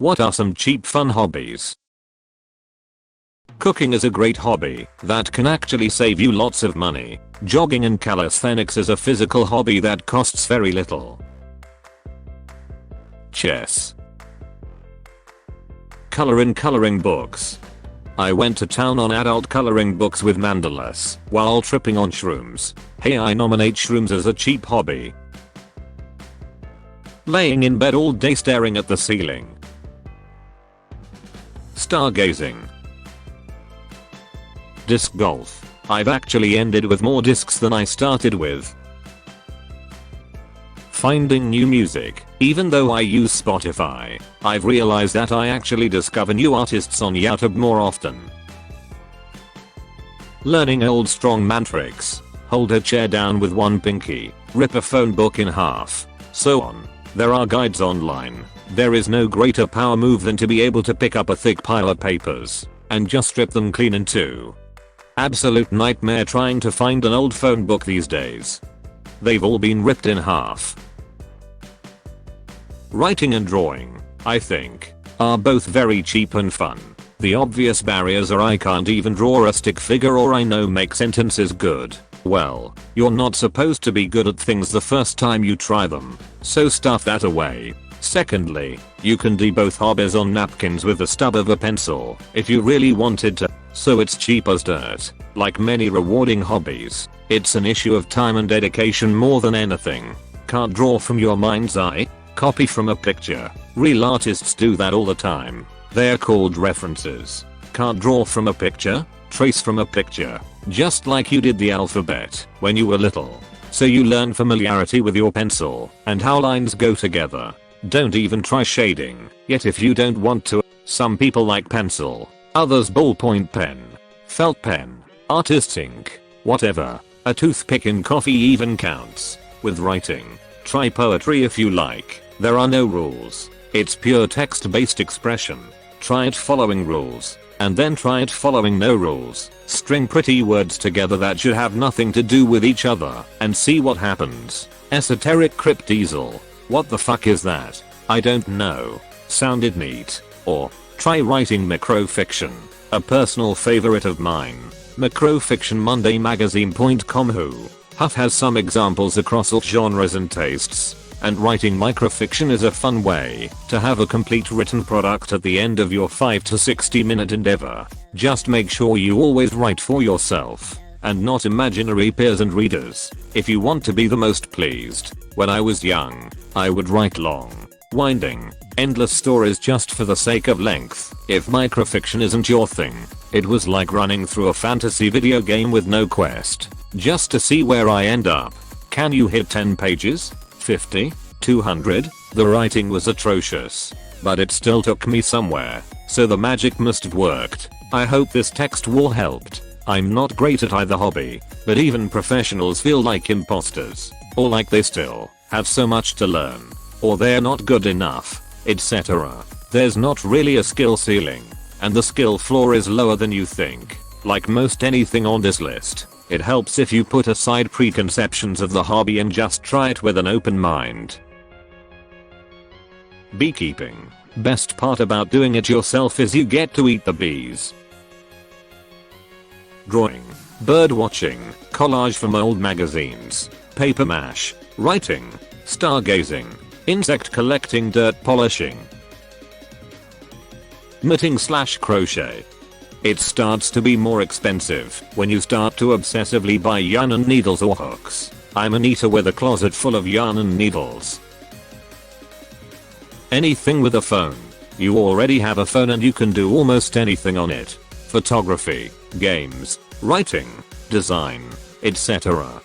What are some cheap fun hobbies? Cooking is a great hobby that can actually save you lots of money. Jogging and calisthenics is a physical hobby that costs very little. Chess. Coloring books. I went to town on adult coloring books with mandalas while tripping on shrooms. Hey, I nominate shrooms as a cheap hobby. Laying in bed all day staring at the ceiling. Stargazing. Disc golf. I've actually ended with more discs than I started with. Finding new music. Even though I use Spotify, I've realized that I actually discover new artists on YouTube more often. Learning old strongman tricks. Hold a chair down with one pinky, rip a phone book in half, so on. There are guides online. There is no greater power move than to be able to pick up a thick pile of papers and just strip them clean in two. Absolute nightmare trying to find an old phone book these days. They've all been ripped in half. Writing and drawing, I think, are both very cheap and fun. The obvious barriers are I can't even draw a stick figure or I know make sentences good. Well, you're not supposed to be good at things the first time you try them, so stuff that away. Secondly, you can do both hobbies on napkins with the stub of a pencil if you really wanted to, so it's cheap as dirt. Like many rewarding hobbies, it's an issue of time and dedication more than anything. Can't draw from your mind's eye? Copy from a picture. Real artists do that all the time. They're called references. Can't draw from a picture? Trace from a picture. Just like you did the alphabet when you were little. So you learn familiarity with your pencil and how lines go together. Don't even try shading, yet if you don't want to. Some people like pencil, others ballpoint pen, felt pen, artist's ink, whatever. A toothpick in coffee even counts. With writing, try poetry if you like. There are no rules. It's pure text-based expression. Try it following rules, and then try it following no rules. String pretty words together that should have nothing to do with each other, and see what happens. Esoteric cryptdiesel. What the fuck is that? I don't know. Sounded neat. Or, try writing microfiction. A personal favorite of mine. Microfictionmondaymagazine.com who Huff has some examples across all genres and tastes. And writing microfiction is a fun way to have a complete written product at the end of your 5 to 60 minute endeavor. Just make sure you always write for yourself and not imaginary peers and readers. If you want to be the most pleased. When I was young, I would write long, winding, endless stories just for the sake of length. If microfiction isn't your thing, it was like running through a fantasy video game with no quest, just to see where I end up. Can you hit 10 pages? 50? 200? The writing was atrocious, but it still took me somewhere, so the magic must have worked. I hope this text wall helped. I'm not great at either hobby, but even professionals feel like imposters, or like they still have so much to learn, or they're not good enough, etc. There's not really a skill ceiling, and the skill floor is lower than you think. Like most anything on this list, it helps if you put aside preconceptions of the hobby and just try it with an open mind. Beekeeping. Best part about doing it yourself is you get to eat the bees. Drawing, bird watching, collage from old magazines, paper mache, writing, stargazing, insect collecting, dirt polishing. Knitting/crochet. It starts to be more expensive when you start to obsessively buy yarn and needles or hooks. I'm a knitter with a closet full of yarn and needles. Anything with a phone. You already have a phone and you can do almost anything on it. Photography, games, writing, design, etc.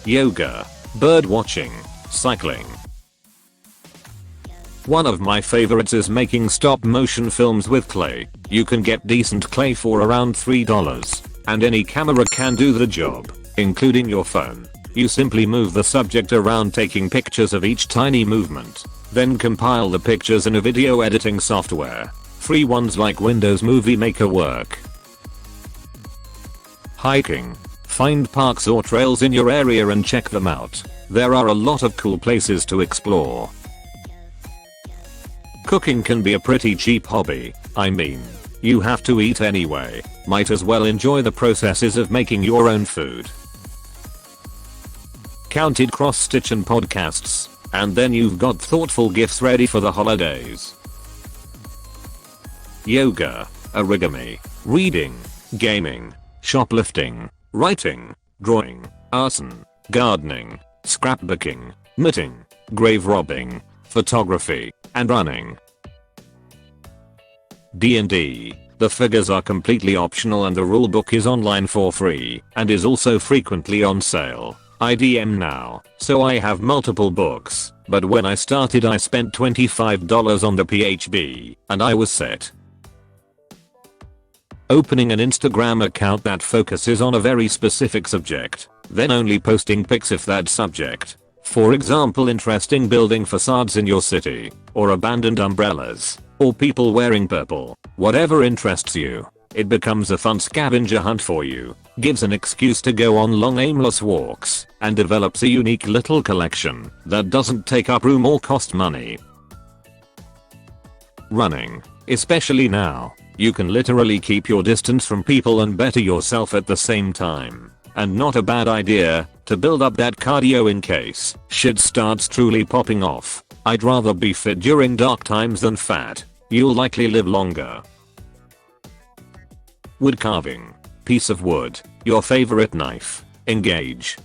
Yoga, bird watching, cycling. One of my favorites is making stop motion films with clay. You can get decent clay for around $3, and any camera can do the job, including your phone. You simply move the subject around taking pictures of each tiny movement, then compile the pictures in a video editing software. Free ones like Windows Movie Maker work. Hiking. Find parks or trails in your area and check them out. There are a lot of cool places to explore. Cooking can be a pretty cheap hobby. I mean, you have to eat anyway. Might as well enjoy the processes of making your own food. Counted cross-stitch and podcasts, and then you've got thoughtful gifts ready for the holidays. Yoga, origami, reading, gaming, shoplifting, writing, drawing, arson, gardening, scrapbooking, knitting, grave robbing, photography, and running. D&D. The figures are completely optional and the rulebook is online for free and is also frequently on sale. I DM now, so I have multiple books, but when I started I spent $25 on the PHB and I was set. Opening an Instagram account that focuses on a very specific subject, then only posting pics if that subject. For example, interesting building facades in your city, or abandoned umbrellas, or people wearing purple. Whatever interests you, it becomes a fun scavenger hunt for you, gives an excuse to go on long aimless walks, and develops a unique little collection that doesn't take up room or cost money. Running. Especially now, you can literally keep your distance from people and better yourself at the same time. And not a bad idea to build up that cardio in case shit starts truly popping off. I'd rather be fit during dark times than fat. You'll likely live longer. Wood carving. Piece of wood. Your favorite knife. Engage.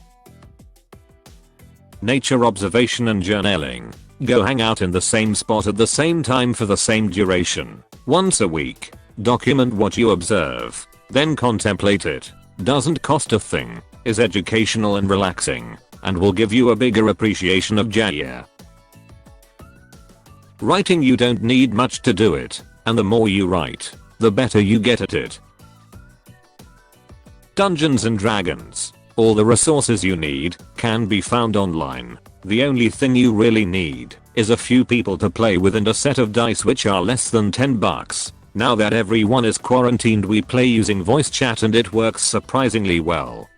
Nature observation and journaling. Go hang out in the same spot at the same time for the same duration. Once a week. Document what you observe. Then contemplate it. Doesn't cost a thing. Is educational and relaxing. And will give you a bigger appreciation of Jaya. Writing. You don't need much to do it. And the more you write, the better you get at it. Dungeons and Dragons. All the resources you need can be found online. The only thing you really need is a few people to play with and a set of dice which are less than $10. Now that everyone is quarantined, we play using voice chat and it works surprisingly well.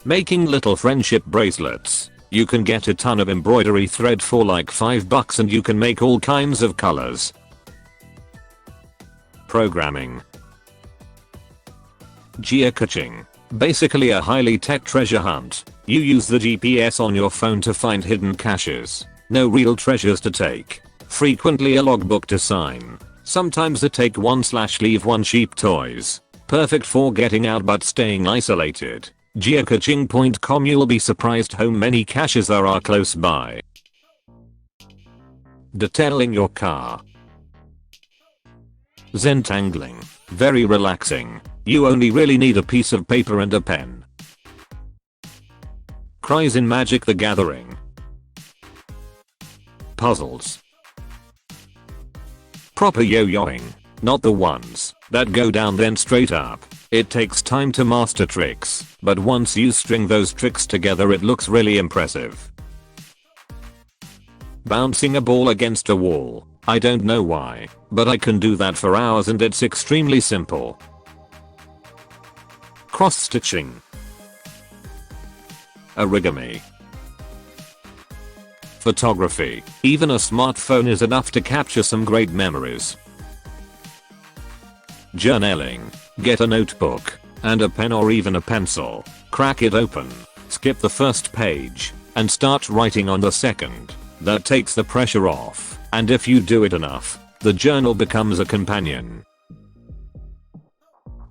Making little friendship bracelets. You can get a ton of embroidery thread for like $5 and you can make all kinds of colors. Programming. Geocaching. Basically a highly tech treasure hunt. You use the GPS on your phone to find hidden caches. No real treasures to take. Frequently a logbook to sign. Sometimes a take one/leave one sheep toys. Perfect for getting out but staying isolated. Geocaching.com. You'll be surprised how many caches there are close by. Detailing your car. Zentangling. Very relaxing. You only really need a piece of paper and a pen. Cries in Magic the Gathering. Puzzles. Proper yo-yoing. Not the ones that go down then straight up. It takes time to master tricks, but once you string those tricks together it looks really impressive. Bouncing a ball against a wall. I don't know why, but I can do that for hours and it's extremely simple. Cross-stitching. Origami. Photography. Even a smartphone is enough to capture some great memories. Journaling. Get a notebook and a pen or even a pencil. Crack it open. Skip the first page and start writing on the second. That takes the pressure off, and if you do it enough, the journal becomes a companion.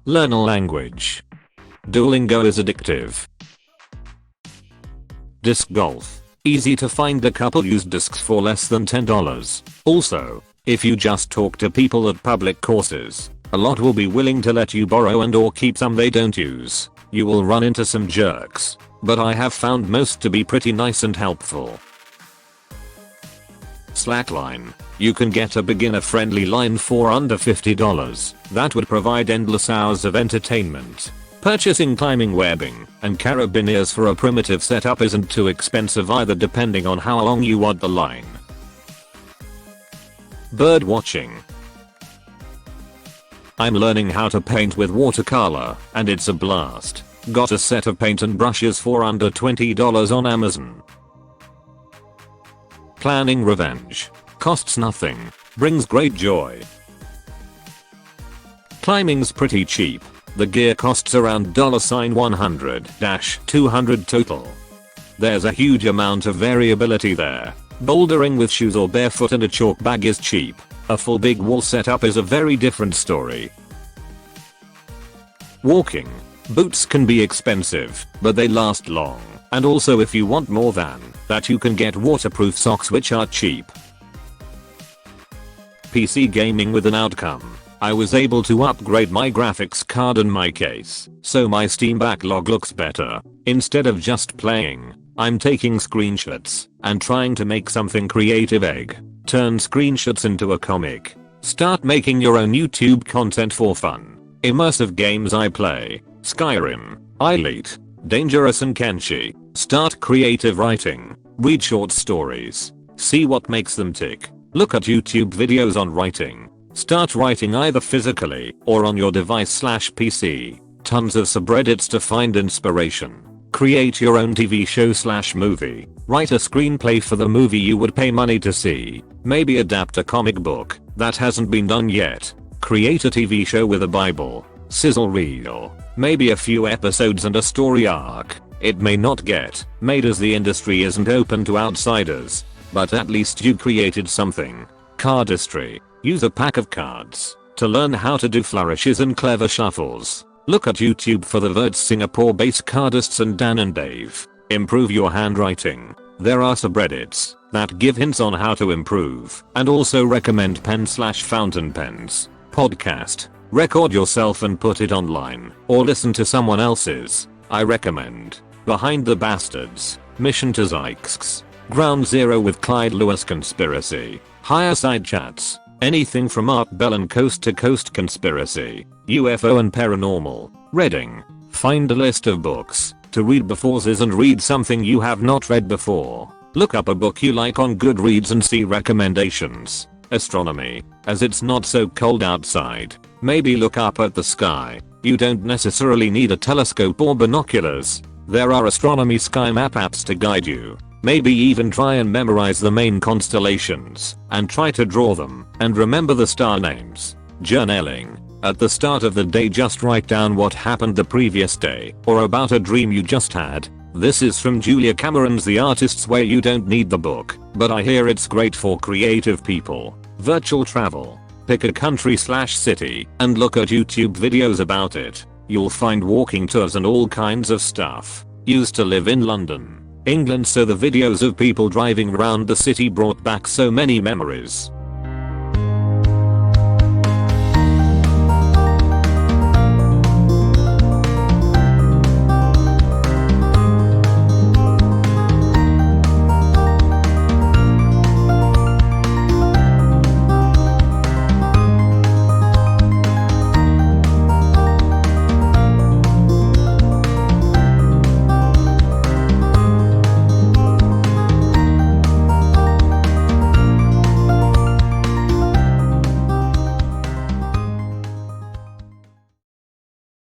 Learn a language. Duolingo is addictive. Disc golf. Easy to find a couple used discs for less than $10. Also, if you just talk to people at public courses, a lot will be willing to let you borrow and or keep some they don't use. You will run into some jerks, but I have found most to be pretty nice and helpful. Slackline. You can get a beginner-friendly line for under $50 that would provide endless hours of entertainment. Purchasing climbing webbing and carabiners for a primitive setup isn't too expensive either, depending on how long you want the line. Bird watching. I'm learning how to paint with watercolor, and it's a blast. Got a set of paint and brushes for under $20 on Amazon. Planning revenge. costs nothing, brings great joy. Climbing's pretty cheap. The gear costs around $100-200 total. There's a huge amount of variability there. Bouldering with shoes or barefoot and a chalk bag is cheap. A full big wall setup is a very different story. Walking. Boots can be expensive, but they last long. And also if you want more than that, you can get waterproof socks which are cheap. PC gaming with an outcome. I was able to upgrade my graphics card and my case, so my Steam backlog looks better. Instead of just playing, I'm taking screenshots and trying to make something creative. Turn screenshots into a comic. Start making your own YouTube content for fun. Immersive games I play: Skyrim, Elite, Dangerous and Kenshi. Start creative writing. Read short stories. See what makes them tick. Look at YouTube videos on writing. Start writing either physically or on your device/PC. Tons of subreddits to find inspiration. Create your own TV show/movie. Write a screenplay for the movie you would pay money to see. Maybe adapt a comic book that hasn't been done yet. Create a TV show with a Bible, sizzle reel, maybe a few episodes and a story arc. It may not get made as the industry isn't open to outsiders, but at least you created something. Cardistry. Use a pack of cards to learn how to do flourishes and clever shuffles. Look at YouTube for the Verts Singapore-based cardists and Dan and Dave. Improve your handwriting. There are subreddits that give hints on how to improve and also recommend pen/fountain pens. Podcast. Record yourself and put it online or listen to someone else's. I recommend Behind the Bastards, Mission to Zykes, Ground Zero with Clyde Lewis Conspiracy, Higher Side Chats, anything from Art Bell and Coast to Coast Conspiracy, UFO and Paranormal, Reading. Find a list of books to read before this and read something you have not read before. Look up a book you like on Goodreads and see recommendations. Astronomy, as it's not so cold outside. Maybe look up at the sky. You don't necessarily need a telescope or binoculars. There are astronomy sky map apps to guide you. Maybe even try and memorize the main constellations and try to draw them and remember the star names. Journaling. At the start of the day, just write down what happened the previous day or about a dream you just had. This is from Julia Cameron's The Artist's Way. You don't need the book, but I hear it's great for creative people. Virtual travel. Pick a country/city and look at YouTube videos about it. You'll find walking tours and all kinds of stuff. Used to live in London, England, so the videos of people driving around the city brought back so many memories.